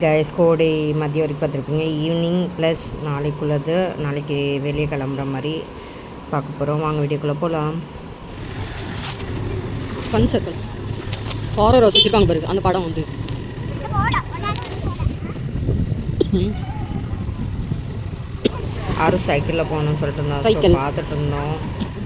Guys கோடை மதியம் வரைக்கும் பார்த்துருப்பீங்க. ஈவினிங் ப்ளஸ் நாளைக்குள்ளது, நாளைக்கு வெளியே கிளம்புற மாதிரி பார்க்க போகிறோம். வாங்க வீடியோக்குள்ளே போகலாம். ஃபன் சர்க்கிள் ஹாரர் ஹவுஸ் வச்சுருக்காங்க பாருங்க, அந்த படம் வந்து யாரும் சைக்கிளில் போகணும்னு சொல்லிட்டு இருந்தோம். சைக்கிள் பார்த்துட்டு இருந்தோம்.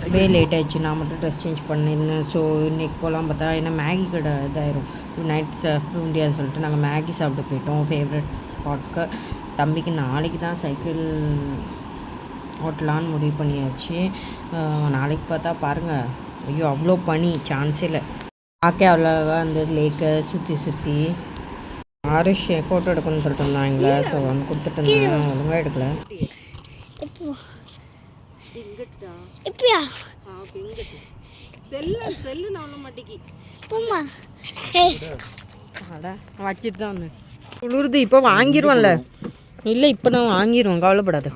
அப்படியே லேட் ஆகிடுச்சு. நான் மட்டும் ட்ரெஸ் சேஞ்ச் பண்ணியிருந்தேன். ஸோ இன்றைக்கி போகலாம் பார்த்தா ஏன்னா மேகி கடை இதாயிரும், நைட் சாப்பிட முடியாதுன்னு சொல்லிட்டு நாங்கள் மேகி சாப்பிட்டு போயிட்டோம் ஃபேவரட் ஸ்பாட்க்கு. தம்பிக்கு நாளைக்கு தான் சைக்கிள் ஓட்டலான்னு முடிவு பண்ணியாச்சு. நாளைக்கு பார்த்தா பாருங்கள், ஐயோ அவ்வளோ பனி, சான்ஸே இல்லை. பார்க்க அவ்வளோவா இருந்தது லேக்கை சுற்றி ஆருஷ் ஃபோட்டோ எடுக்கணும்னு சொல்லிட்டு இருந்தாங்க. ஸோ வந்து கொடுத்துட்டு இருந்தேன், ஒழுங்காக எடுக்கல. வச்சுட்டு தான் வந்தேன். குளிருது. இப்போ வாங்கிடுவோம்ல. இல்லை இப்போ நான் வாங்கிடுவோம், கவலைப்படாது.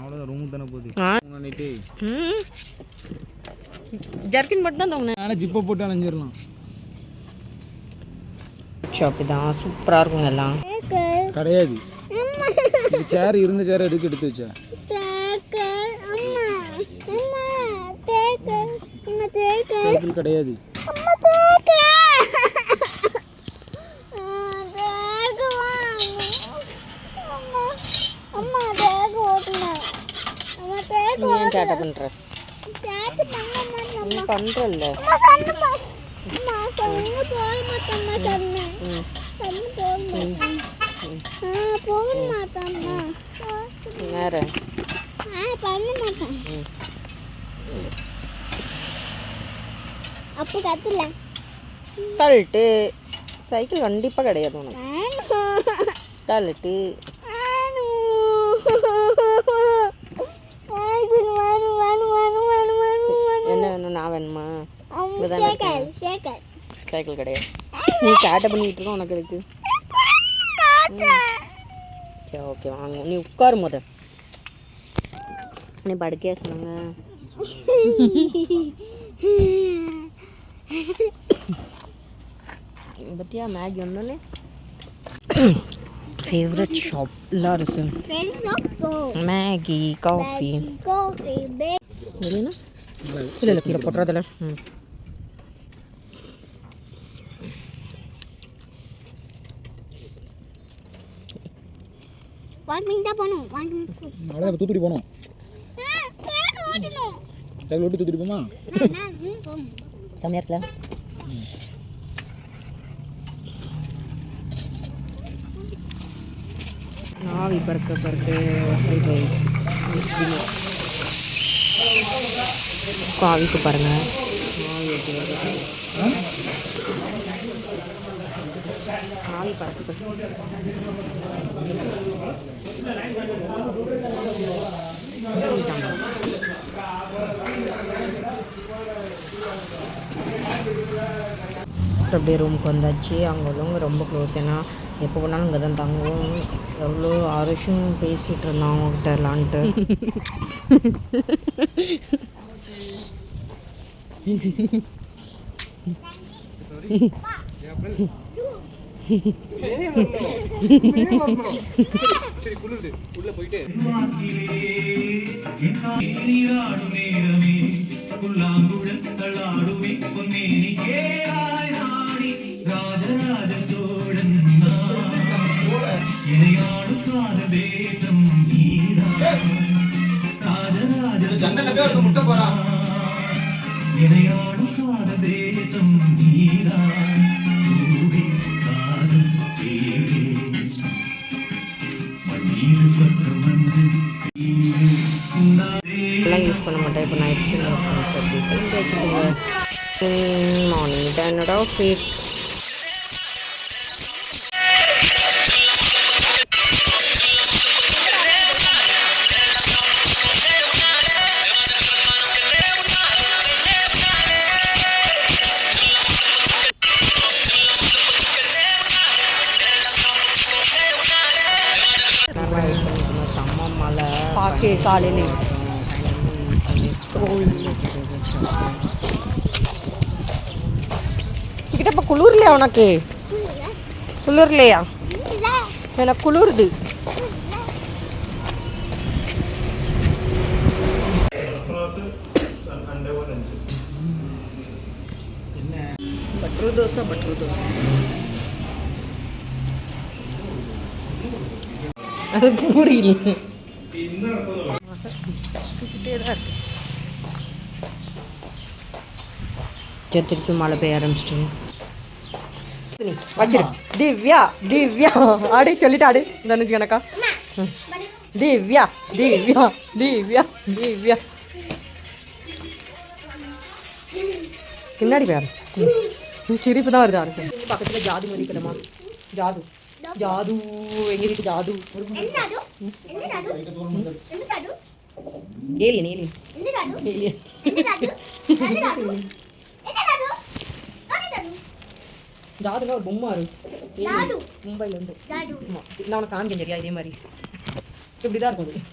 ஜர்க்கின் மட்டும் தான் தோணுனேன். ஜிப்பை போட்டு அணைஞ்சிடலாம். ஷாப்பு தான் சூப்பராக இருக்குங்க. எல்லாம் கிடையாது. சேர் இருந்த சேர் எடுத்து வச்சா கிடையாது. ஏன் சேட்டை பண்ணுற? பண்ணுறல்ல. வேற அப்போ கத்துல கழட்டு. சைக்கிள் கண்டிப்பாக கிடையாது உனக்கு. கழட்டு. என்ன வேணும்? நான் வேணுமா? சைக்கிள் கிடையாது. நீ சேட்டை பண்ணிக்கிட்டு இருக்க, உனக்கு இருக்கு. சரி ஓகே வாங்க, நீ உட்காரு முத. நீ படுக்கையா சொன்னாங்க. பத்தியா மேகி வந்தோடனே ஃபேவரட் ஷாப் எல்லாரும் மேகி காஃபி இல்லைன்னா இல்லை கீழே போட்டுறதில்ல. தூத்துக்குடி போனோம். சைக்கிள் ஓட்டி தூத்துக்குடி போமா? செம்மையா இருக்குல்ல. ஆவி பறக்க ஃப்ரைட் ரைஸ் ஆவிக்கு பாருங்கள். ஆவி பறக்க அப்படியே ரூமுக்கு வந்தாச்சு. அங்கே உள்ளவங்க ரொம்ப க்ளோஸ். ஏன்னா எப்போ போனாலும் இங்கே தான் தங்குவோம். எவ்வளோ ஆருஷும் பேசிகிட்டு இருந்தான் அவங்ககிட்ட விளான்ட்டு. எல்லாம் யூஸ் பண்ண மாட்டேன். இப்போ நைட் யூஸ் பண்ணிட்டு மார்னிங் என்னோட ஃபேஸ் செம்ம மழை பார்க்க காலையில் கிட்ட. இப்போ குளிர்லையா உனக்கு? குளிர்லையா? எனக்கு குளிருது. பட்டர் தோசை அது பூரி இல்லை. திருப்பி மழை பெய்ய ஆரம்பிச்சிட்டு வச்சிரு. திவ்யா ஆடு சொல்லிட்டு ஆடு தனுச்சு கணக்கா. திவ்யா பின்னாடி பேர் சிரிப்பு தான் வருது. அரசு பக்கத்தில் ஜாது மாதிரி இருக்கணுமா? ஜாது எங்க வீட்டு ஜாது ஏலியன் ஜாதுனா ஒரு பொம்மை அரசு மும்பைல இருந்து. நான் உனக்கு காமிக்கேன் சரியா? இதே மாதிரி இப்படிதான் இருக்கும்.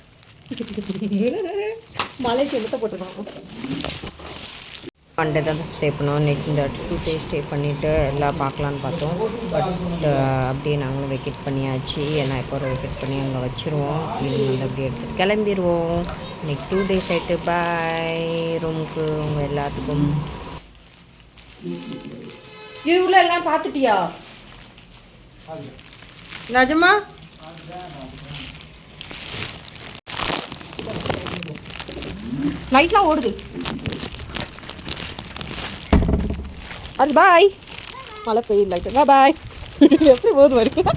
மலைக்கு என்னத்தை போட்டுருக்கோம். 1 day தான் ஸ்டே பண்ணோம். நெக்ஸ்ட் இந்த 2 days ஸ்டே பண்ணிவிட்டு எல்லாம் பார்க்கலான்னு பார்த்தோம். பட் அப்படியே நாங்களும் வெக்கேட் பண்ணியாச்சு. ஏன்னா இப்போ வெக்கேட் பண்ணி அங்கே வச்சுருவோம். ஈவினிங் வந்து அப்படியே எடுத்துகிட்டு கிளம்பிடுவோம். நெக்ஸ்ட் 2 days ஆகிட்டு பாய் ரூமுக்கு உங்கள் எல்லாத்துக்கும். இவ்வளோ எல்லாம் பார்த்துட்டியா நிஜமா? லைட்லாம் ஓடுது. அது பாய். மழை பெய்யுது லைட்டு. பாய் எப்படி போகுது வரும்.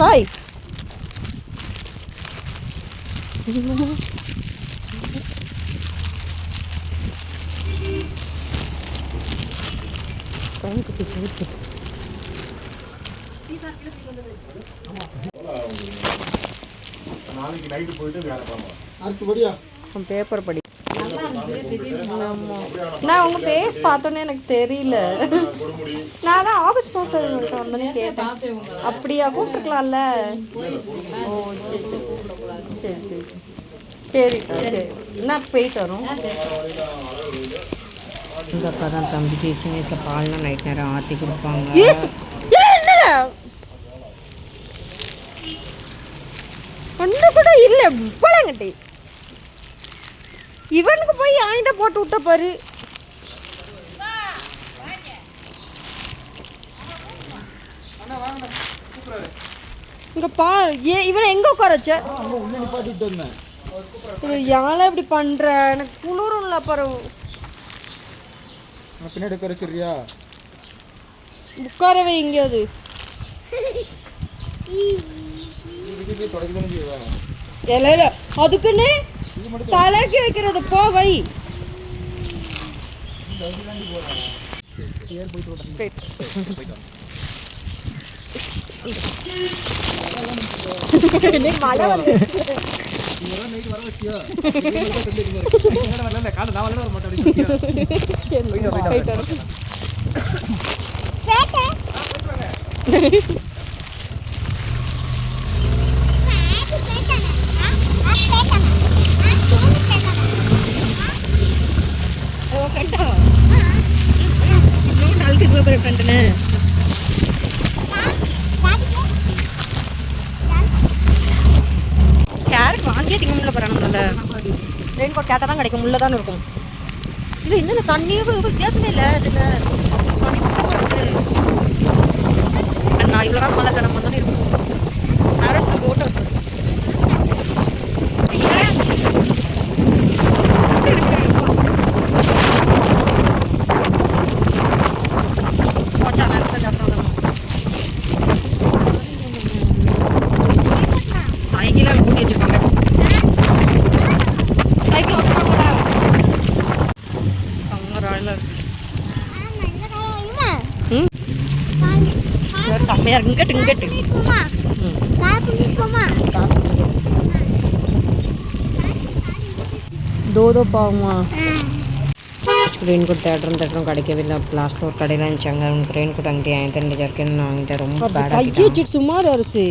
பாய் நாளைக்கு நைட்டு போயிட்டு வியாழக்கிழமை அரசு படியா பேப்பர் படி. நான் உங்கள் ஃபேஸ் பார்த்தோன்னே எனக்கு தெரியல. நான் தான் ஆஃபீஸ் போக வந்தோன்னே கேட்டேன். அப்படியா கூப்பிட்டுக்கலாம்ல? ஓ சரி என்ன போயிட்டு வரோம். இந்த அக்கா தான் தம்பிக்கு சின்ன வயசில் பால்னா நைட் நேரம் ஆற்றி கொடுப்பாங்க. ஒன்று கூட இல்லை பழங்கட்டி. இவனுக்கு போய் ஆயுத போட்டு விட்ட பாரு. இங்க பா இவனை எங்க உட்கார வச்ச? யாழ இப்படி பண்ற? எனக்கு குளிரும்ல பாரு. பின்னாடி உட்கார வச்சிருக்கியா? உட்காரவே எங்கேயாவது. இல்ல அதுக்குன்னு தலைக்கு வைக்கிறது போ வை. கேரட் வாங்கியே திங்க முடியல பாருங்க. ரெயின் கோட் கேட்டால் தான் கிடைக்கும். உள்ளே தான் இருக்கும். இது என்ன தண்ணியும் வித்தியாசமே இல்லை. இதில் நான் இவ்வளோ தான் மழை தரம் வந்தோன்னே இருக்கும். அரசு போட் ஹவுஸ் சைக்கிள் கூட்டி வச்சிருப்பாங்க. சைக்கிள் ஓட்டுவாங்களா? செம்மையா இருக்கு. இங்கட்டு தோ பாவமா ரெயின் கோட் தேடுறோம் கிடைக்கவே இல்லை. லாஸ்ட்டில் ஒரு கடையில் இருந்துச்சாங்க. அவனுக்கு ரெயின் கோட் வாங்கிட்டு என் தண்ணி ஜர்க்கன்னு வாங்கிட்டேன். ரொம்ப பேடாக சுமார் அரிசி.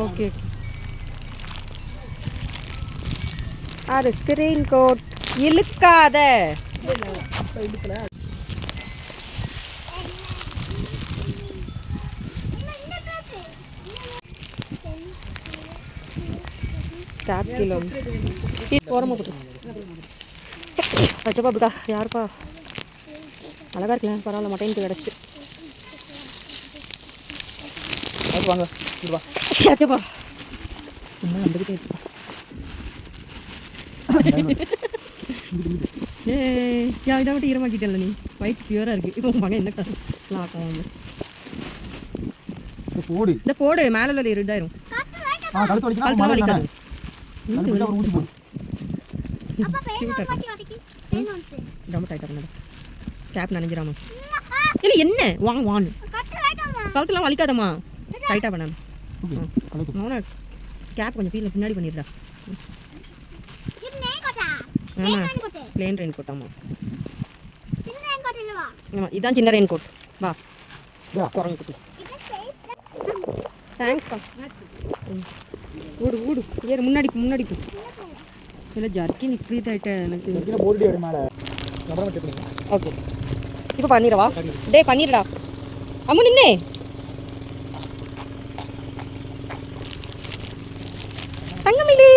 ஓகே ரெயின் கோட் இழுக்காத. கேப் கிலோ ஓரமாக போட்டு வச்சப்பா அப்படிக்கா யாருப்பா அழகா இருக்குல்ல பரவாயில்ல மட்டைனுக்கு கிடச்சிட்டு வாங்க வா ஏச்சப்பா இன்னும் வந்துக்கிட்டே இருக்குப்பா இதை மட்டும் ஈரமாக்கிட்டல நீ ஒயிட் பியூராக இருக்குது இப்போ உங்கள் மகன் என்ன கலர் ஆக்கம் போடு இந்த போடு மேலே உள்ள இதாயிரும் கழுத்து கழுத்துல வலிக்காது ஊசி போடு ரொம்ப டைட்டாக பண்ணது கேப் நனைஞ்சிராமா இல்லை என்ன வாங்க வான்னு கழுத்துலாம் வலிக்காதம்மா டைட்டாக பண்ணாம அவனை கேப் கொஞ்சம் ஃபீல் பின்னாடி பண்ணிடுறா ஆமாம் பிளேன் ரெயின் கோட் ஆமாம் ஆமாம் இதுதான் சின்ன ரெயின் கோட் வா குரங்கு குட்டி தேங்க்ஸ்க்கா ஓடு ஓடு ஏறு முன்னாடி முன்னாடி போ இல்லை ஜர்க்கின் இப்படி ஆகிட்டேன் எனக்கு போட்டு மேலே அப்புறம் ஓகே இப்போ பண்ணிடவா டே பண்ணிடுடா அம்மா நின்னே தங்கமீலி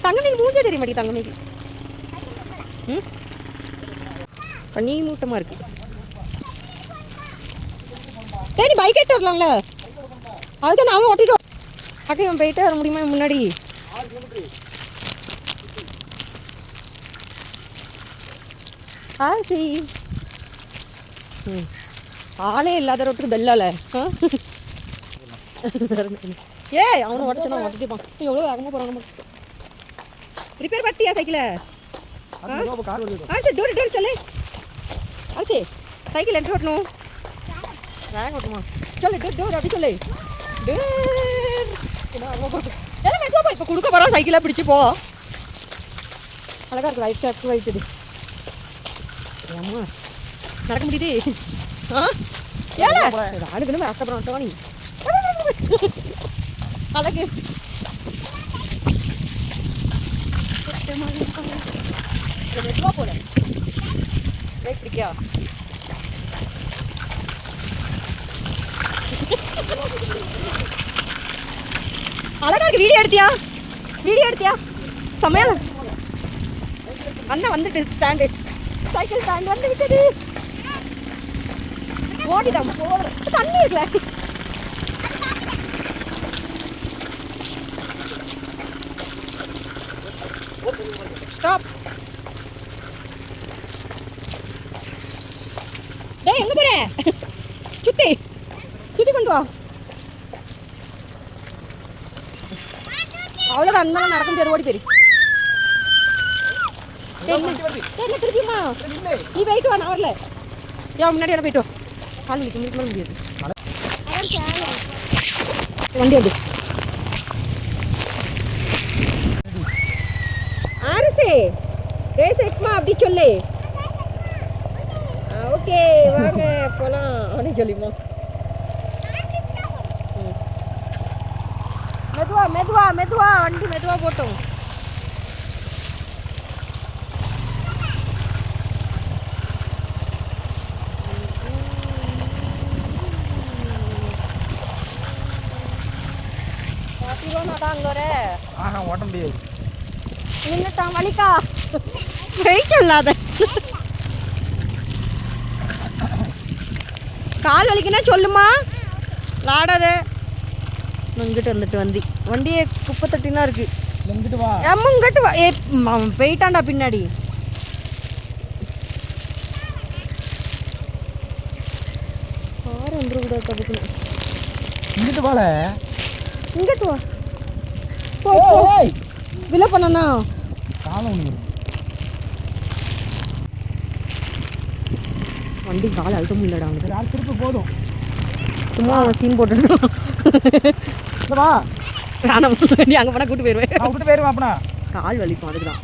தங்கமீல் மூஞ்சே தெரிய மாட்டேங்குது தங்கமீலி ம் பண்ணி மூட்டமாக இருக்கு டேய் நீ பைக் எடுத்து வரலாம்ல அதுக்கு நாம ஓட்டிட்டு அக்கா இவன் போயிட்டே வர முடியுமா முன்னாடி சரி ஆளே இல்லாத ரோட்டுக்கு பெல்லால ஏ அவனை உடச்சுனா உடச்சிப்பான் எவ்வளோ வேகமாக போகிறாங்க ரிப்பேர் பண்ணிட்டியா சைக்கிளை சரி டோர் டோர் சொல்லு சரி சைக்கிள் எப்படி ஓட்டணும் வேகம் ஓட்டுமா சொல்லு டோர் டோர் அப்படி சொல்லு எல்லாம் மெதுவாக போ இப்போ கொடுக்க போகிறோம் சைக்கிளாக பிடிச்சி போ அழகாக இருக்கு ரைட் லெஃப்ட் ரைட் இது அம்மா நடக்க முடியுது ஏல ஆளுக்குன்னு கஷ்டப்படுறோம் நீ அழகு மெதுவாக போல பிரேக் பிடிக்கா அழகா இருக்கு வீடியோ எடுத்தியா செம்மையான அண்ணா வந்துட்டு ஸ்டாண்டு சைக்கிள் ஸ்டாண்ட் வந்து விட்டது ஓடிடாம தண்ணி இருக்குல்ல ஸ்டாப் டேய் எங்க போற சுத்தி கொண்டு வா அவ்வளோதான் அந்த நடக்க முடியாது ஓடி போயிரு என்ன திருப்பியுமா நீ போயிட்டு வா நான் வரல ஏன் முன்னாடி வர போயிட்டு வா கால் வலிக்க முடியாது வண்டி அப்படி ஆரிசே ரேஸ் எக்மா அப்படி சொல்லு ஓகே வாங்க போகலாம் அப்படின்னு சொல்லிமா மெதுவா வண்டி மெதுவா போட்டோம் ஓட்ட முடியாது நின்னுட்டான் வலிக்கா வெயிட் சொல்லாத கால் வலிக்குன்னா சொல்லுமா விளாடாத இங்கிட்டு வந்துட்டு வண்டியே குப்பை தட்டினா இருக்கு இங்கிட்டு வா இங்கிட்டு வா அவன் போயிட்டான்டா பின்னாடி கார் வந்துடக்கூடாது தப்புக்கணும் இங்கிட்டு வாழ இங்கிட்டு வா போ விலை பண்ணனா காலம் ஒன்று வண்டி கால் அழுத்த முடியலடா அவனுக்கு யார் திருப்பி போதும் சும்மா அவன் சீன் போட்டுருக்கான் வா வேணாம் நீ அங்கே போனால் கூட்டு போயிடுவேன் அவங்ககிட்ட போயிருவேன் அப்பனா கால் வலிக்கும் அதுக்கு தான்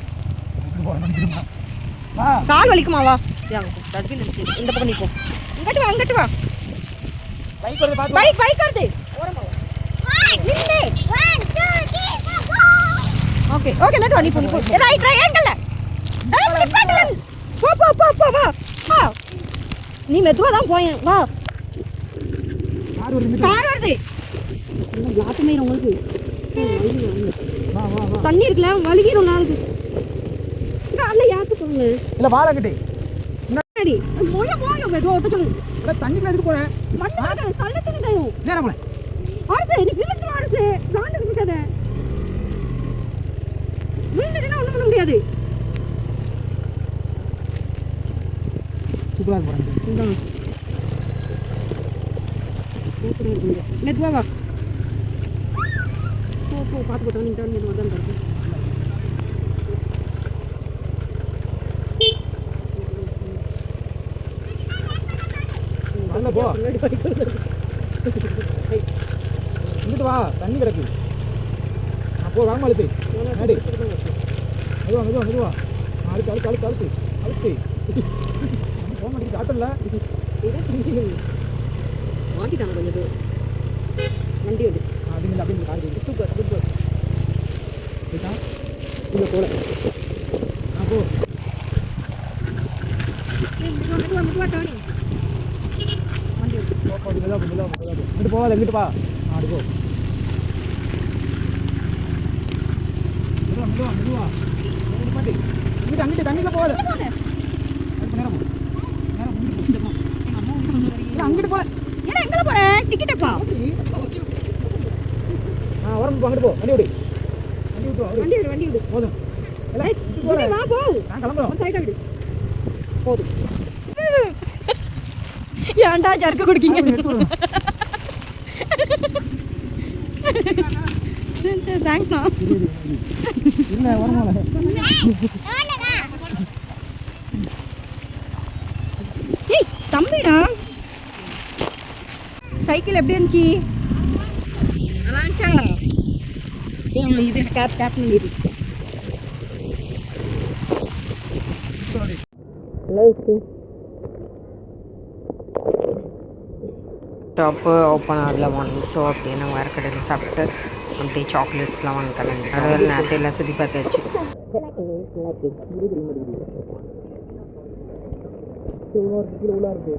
வா கால் வலிக்குமா வா டஸ்ட்பின் இந்த பக்கம் நிற்போம் இங்கிட்டு வா பைக் வருது பார்த்து பைக் வருது ஓகே மெதுவா நீ போ ரைட் ஏங்கல்ல போ போ போ போ வா வா. நீ மெதுவாக தான் போயேன் வா. கார் வருது. லாட்டு மீறி உங்களுக்கு தண்ணி இருக்குல்ல வலிக்கிறோம் நாளுக்கு. அல்ல யாத்துக்கோங்க இல்லை வாழங்கிட்டே முன்னாடி மொய மொய மெதுவாக ஓட்ட சொல்லு. தண்ணிக்குள்ள எடுத்து போகிறேன் மண்ணு சல்லத்துக்கு தரும் நேரம் அரசு நீ விழுந்துடும் அரசு காண்டுக்கு இருக்காத. விழுந்துட்டுனா ஒன்றும் பண்ண முடியாது. சூப்பராக போகிறேன். மெதுவா வா. போ போ பார்த்து போட்டோம் நீ தான் மெதுவாக தான் இருக்கு. நல்ல போ இங்கிட்டு வா தண்ணி கிடக்கு. போ வாங்க அழுத்து நாடி மெதுவா மெதுவா மெதுவா அழுத்து அழுத்து அழுத்து அழுத்து அழுத்து போக மாட்டேங்குது ஆட்டம்ல. மாட்டிட்டாங்க கொஞ்சம் பேர் வண்டி வந்து அப்படின்னு அப்படின்னு கார் சூப்பர் சூப்பர் போயிட்டா இல்லை போல. போ மெதுவா மெதுவா டேர்னிங் வண்டி வந்து மெதுவா மெதுவா மெதுவா இங்கிட்டு போகாத இங்கிட்டு வா அப்படி போ மெதுவா மெதுவா மெதுவா பாட்டி இங்கிட்டு அங்கிட்டு தண்ணியில் போகாத நேரம் நேரம் இல்லை அங்கிட்டு போல ஏன்னா எங்கே போகிறேன் டிக்கெட்டப்பா உரம்பு அங்கிட்டு போ வண்டி விடு வண்டி விட்டு வா வண்டி விடு வண்டி விடு போதும் வா போ நான் கிளம்புறோம். ஒரு சைடாக விடு போதும். ஏன்டா ஜர்க்க குடிக்கீங்க? தேங்க்ஸ்ண்ணா. இல்லை வரமால ஏய் தம்பிடா சைக்கிள் எப்படி இருந்துச்சு? நல்லா இருந்துச்சா? இது கேப் கேப் பண்ணிடு. ஷாப்பு ஓப்பன் ஆகல மார்னிங். ஸோ அப்படியே நாங்கள் வேறு கடையில் சாப்பிட்டு அப்படியே சாக்லேட்ஸ்லாம் வாங்கி கிளம்பிட்டோம். அதில் நேரத்தை எல்லாம் சுற்றி பார்த்தாச்சு. உள்ள இருக்கு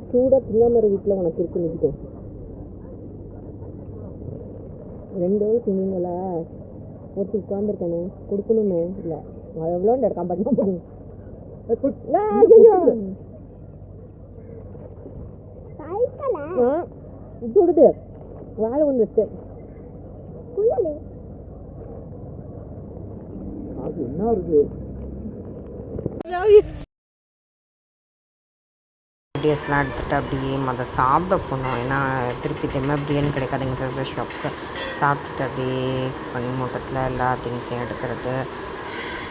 சூடாக தின்னாம வீட்டில் உனக்கு இருக்கு நிற்கிட்டேன். 2 வயசு தின்னீங்களா? ஒருத்தர் உட்காந்துருக்கானே கொடுக்கணுமே. இல்லை எவ்வளோ இருக்கான் பண்ணா போதும். விடுது வாழை ஒன்று வச்சு என்ன இருக்கு வீடியோஸ்லாம் எடுத்துகிட்டு அப்படியே அதை சாப்பிட போனோம். ஏன்னா திருப்பி திரும்ப பிரியாணி கிடைக்காதுங்க சார் ஷாப்புக்கு. சாப்பிட்டுட்டு அப்படியே பனிமூட்டத்தில் எல்லா திங்ஸையும் எடுக்கிறது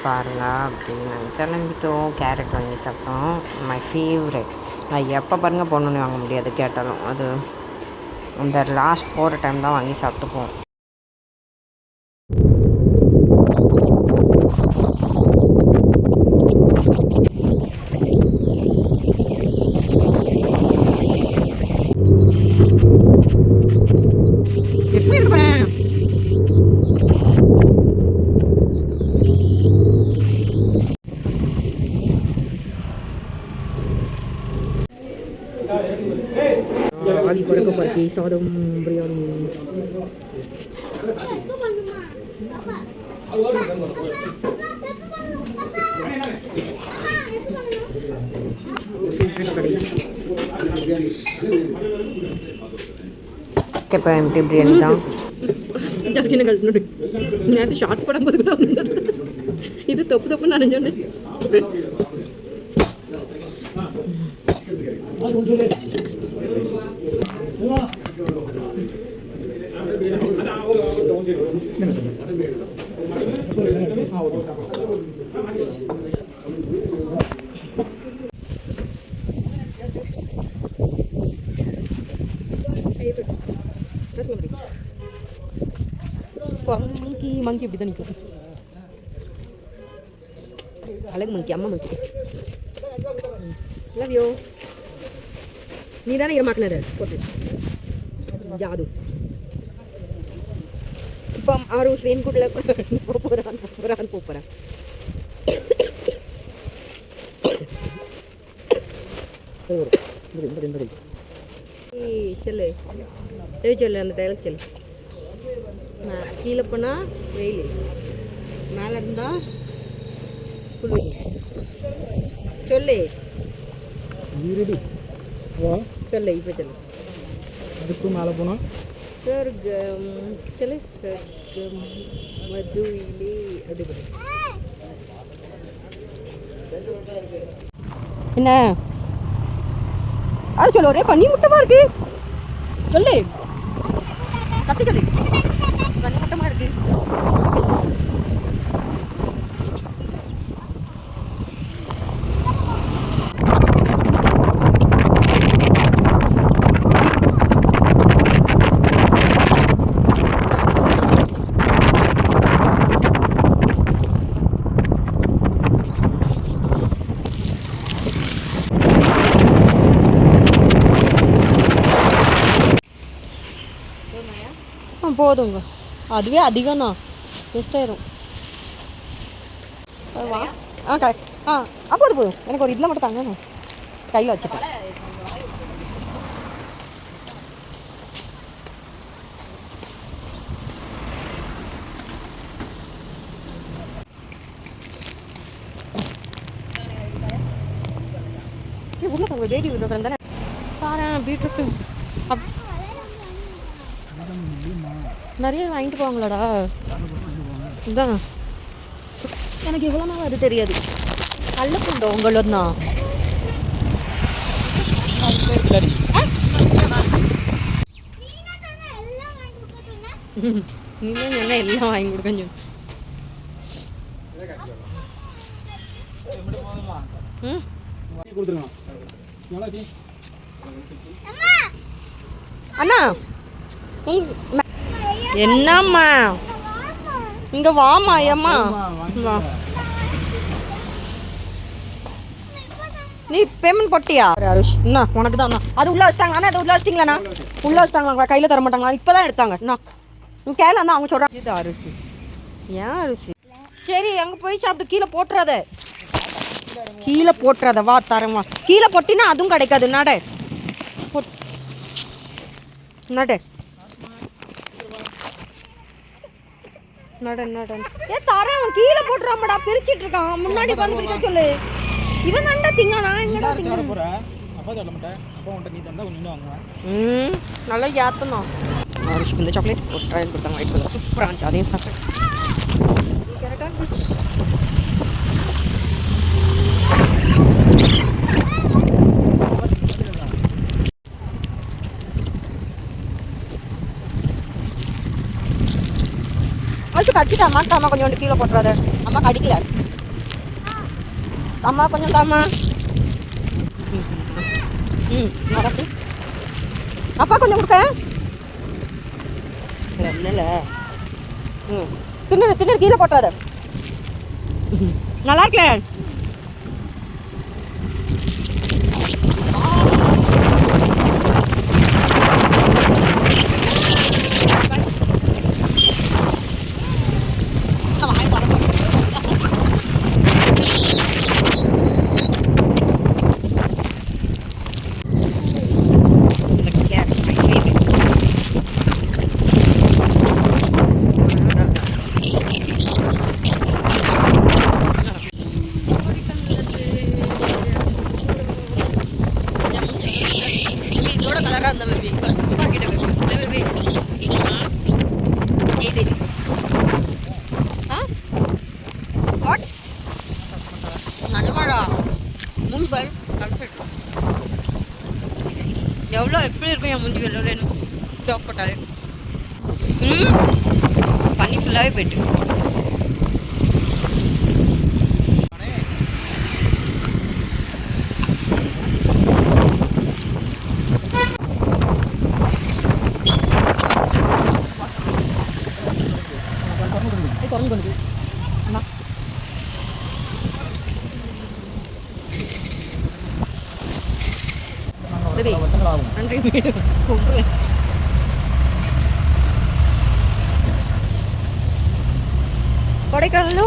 பாருங்கள். அப்படி நாங்கள் கிளம்பிட்டோம். கேரட் வாங்கி சாப்பிட்டோம். My favourite. நான் எப்போ பாருங்கள் பொண்ணுன்னு வாங்க முடியாது கேட்டாலும். அது அந்த லாஸ்ட் போகிற டைம் தான் வாங்கி சாப்பிட்டு போவோம். எப்படி இருக்க போகிறேன்? ஆவி பறக்க பருப்பி சாதம் பிரியாணி. இப்போ எம்டி பிரியாணி தான். ஜர்க்கின கழிச்சு நேற்று ஷார்ட்ஸ் படும்போது கூட இது தொப்பு தொப்பு நனைஞ்சோன்னு. மங்கி மங்கி இப்படி தான் நிற்கும். அழகு மங்கி அம்மா மங்கி. Love you. நீ தானே இருமாக்குனது போட்டு ஜாது இப்போ ஆறு ட்ரெயின் கூட்டில் போகிறான்னு போகிறேன். சொல்லு சொல்லு அந்த டைலாக் சொல்லு. கீழே போனால் வெயில், மேலே இருந்தால் குளிர். சொல்லு சொல்லு இப்போ சொல்லு. அதுக்கு மேலே போனால் சொர்க்கம் சொல்லு. சொர்க்கம் மதுவிலே அது என்ன அது சொல்லு. ஒரே பனி முட்டமாக இருக்கு. சொல்லு கத்து சொல்லு. பனி முட்டமாக இருக்கு. போதுங்க, அதுவே அதிகம் தான், வேஸ்ட் ஆயிரும். போதும் போதும், எனக்கு ஒரு இதில் மட்டும் தாங்க, நான் கையில் வச்சுப்பேன். உள்ள உங்கள் பேபி விடுறேன் தானே சாரேன். பீட்ரூட்டு நிறைய வாங்கிட்டு போவாங்களாடா. இதான் எனக்கு எவ்வளோ நாள் அது தெரியாது. நல்ல பூண்டோ உங்களோட தான். நீங்களும் என்ன எல்லாம் வாங்கி கொடுக்க அண்ணா. என்னம்மா இங்க வாமா. ஏம்மா நீ பேமெண்ட் போட்டியா? அருஷ் என்ன உனக்கு தான். அது உள்ள வச்சிட்டாங்க. ஆனால் அது உள்ள வச்சிட்டிங்களாண்ணா? உள்ள வச்சிட்டாங்களா? கையில் தர மாட்டாங்களா? இப்போ தான் எடுத்தாங்க. என்ன நீ கேள தான் அவங்க சொல்கிறாங்க. இது அரிசி ஏன் அரிசி? சரி அங்கே போய் சாப்பிட்டு கீழே போட்டுறாத. கீழே போட்டுறாத. வா தரேன் வா. கீழே போட்டினா அதுவும் கிடைக்காது. நட நட நட நட. ஏ தரேன். அவன் கீழே போட்டுறாமடா. பிரிச்சுட்டு இருக்கான். முன்னாடி வந்து பிரிக்க சொல்லு. இவன் நண்டா திங்க. நான் எங்கடா திங்க போகிறேன். அப்பா சொல்ல மாட்டேன். அப்பா உன்ட்ட நீ தந்தா கொஞ்சம் வாங்குவேன். நல்லா ஏற்றணும். அரிசி இந்த சாக்லேட் ஒரு ட்ரையல் கொடுத்தாங்க. ஒயிட் கலர் சூப்பராக இருந்துச்சு. அதையும் சாப்பிட்டேன். கரெக்டாக இருந்துச்சு. அது கடிச்சிட்டா. அம்மா அம்மா கொஞ்சம் கீழே போட்டுறாத. அம்மா கடிக்கல. அம்மா கொஞ்சம் தாம்மா. நடக்கு. அப்பா கொஞ்சம் கொடுக்க. இல்லை தின்னு தின்னு கீழே போட்டுறாத. நல்லா இருக்கல. எவ்வளோ எப்படி இருக்கும் என் முந்தி வெள்ளம் ஜாப் போட்டாலே. பண்ணி ஃபுல்லாகவே போயிட்டு குறைஞ்சு கொண்டு நன்றி. கொடைக்கானல்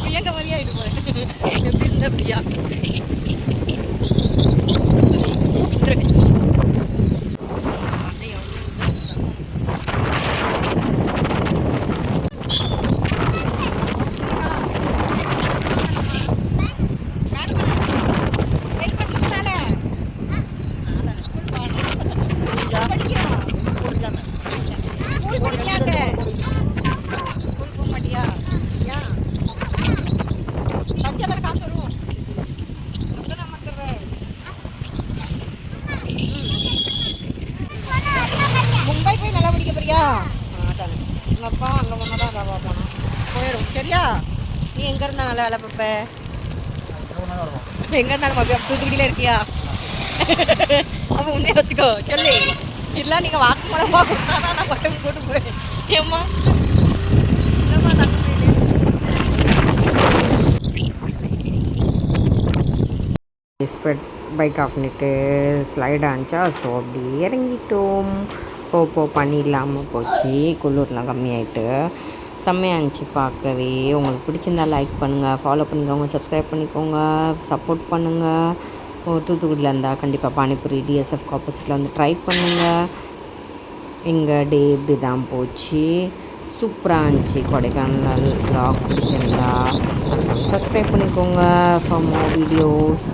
பிரியங்கா மாதிரியா இது எப்படி இருந்த பிரியா மும்பை போய் நல்லா படிக்க போறியா அதான் உங்கள் அப்பா அங்கே ஒன்றா தான் நல்லா போனோம் போயிடும் சரியா நீ எங்கே இருந்தா நல்லா வேலை பார்ப்ப எங்கே இருந்தாலும் பார்ப்பியா தூத்துக்குடியில் இருக்கியா அப்போ உன்னே ஒத்துக்கோ சொல்லி இல்லை நீங்கள் வாக்கு மூலமாக கொடுத்தா தான் நான் பட்டம் போட்டு போவேன் ஏம்மா ஸ்பெட் பைக் ஆஃப் பண்ணிட்டு ஸ்லைட் ஆச்சா ஸோ அப்படி இறங்கிட்டோம். போ பண்ணி இல்லாமல் போச்சு, குளிர்லாம் கம்மியாயிட்டு செம்மையாக இருந்துச்சு பார்க்கவே. உங்களுக்கு பிடிச்சிருந்தா லைக் பண்ணுங்கள், ஃபாலோ பண்ணிக்கோங்க, சப்ஸ்கிரைப் பண்ணிக்கோங்க, சப்போர்ட் பண்ணுங்கள். தூத்துக்குடியில் இருந்தால் கண்டிப்பாக பானிபூரி டிஎஸ்எஃப்க்கு ஆப்போசிட்டில் வந்து ட்ரை பண்ணுங்கள். எங்கள் டே இப்படி தான் போச்சு, சூப்பராக இருந்துச்சு. கொடைக்கானல் வ்ளாக் பிடிச்சிருந்தா சப்ஸ்கிரைப் பண்ணிக்கோங்க for more videos.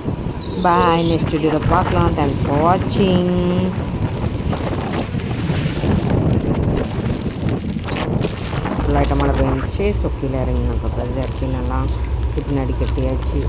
Bye, next வீடியோவில் பார்க்கலாம். தேங்க்ஸ் ஃபார் வாட்சிங். லைட்டாக மழை பெஞ்சிச்சு, ஸோ கீழே இறங்கினதுக்கப்புறம் ஜர்க்கினெல்லாம் பின்னாடி கட்டியாச்சு.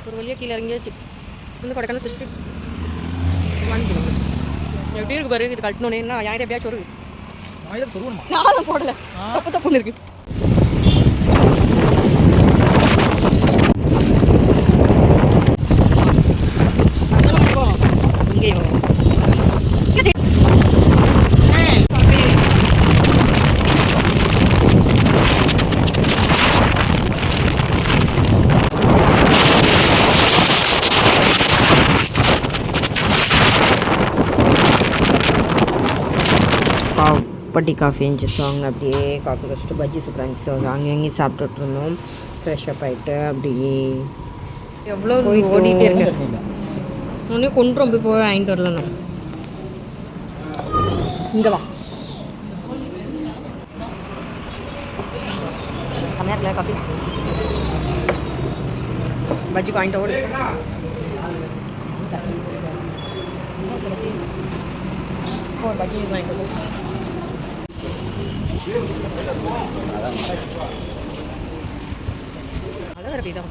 ஒரு வழியாக கீழே இறங்கியாச்சு. வந்து கொடைக்கானல் 1 கிலோமீட்டர். எப்படி இருக்கு பாரு, இது கட்டணுன்னே என்ன 1000 எப்படியாச்சும் ஒரு நானும் போடலை, தப்பு தப்புன்னு இருக்கு. இங்கேயோ பட்டி காஃபி இருந்துச்சு. ஸோ அங்கே அப்படியே காஃபி குடிச்சிட்டு பஜ்ஜி சூப்பராக இருந்துச்சு. ஸோ அங்கே எங்கேயும் சாப்பிட்டுட்டு இருந்தோம். ஃப்ரெஷ்அப் ஆகிட்டு அப்படியே எவ்வளோ ஓடிட்டே இருக்கேன். உடனே கொண்டு ரொம்ப போய் வாங்கிட்டு வரல. இங்கே வா, சமையல் காஃபி பஜ்ஜிக்கு வாங்கிட்டு ஓடு. ஒரு பஜ்ஜி வாங்கிட்டு போ. அழகாக இதான்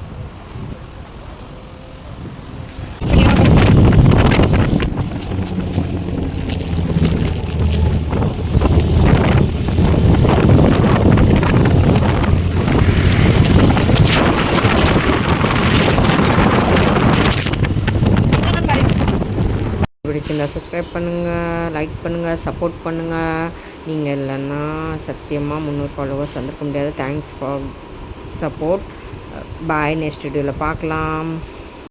பிடிச்சிருந்தா சப்ஸ்கிரைப் பண்ணுங்கள், லைக் பண்ணுங்கள், சப்போர்ட் பண்ணுங்கள். நீங்கள் இல்லைன்னா சத்தியமாக 300 ஃபாலோவர்ஸ் வந்திருக்க முடியாது. Thanks for support. Bye, next வீடியோவில் பார்க்கலாம்.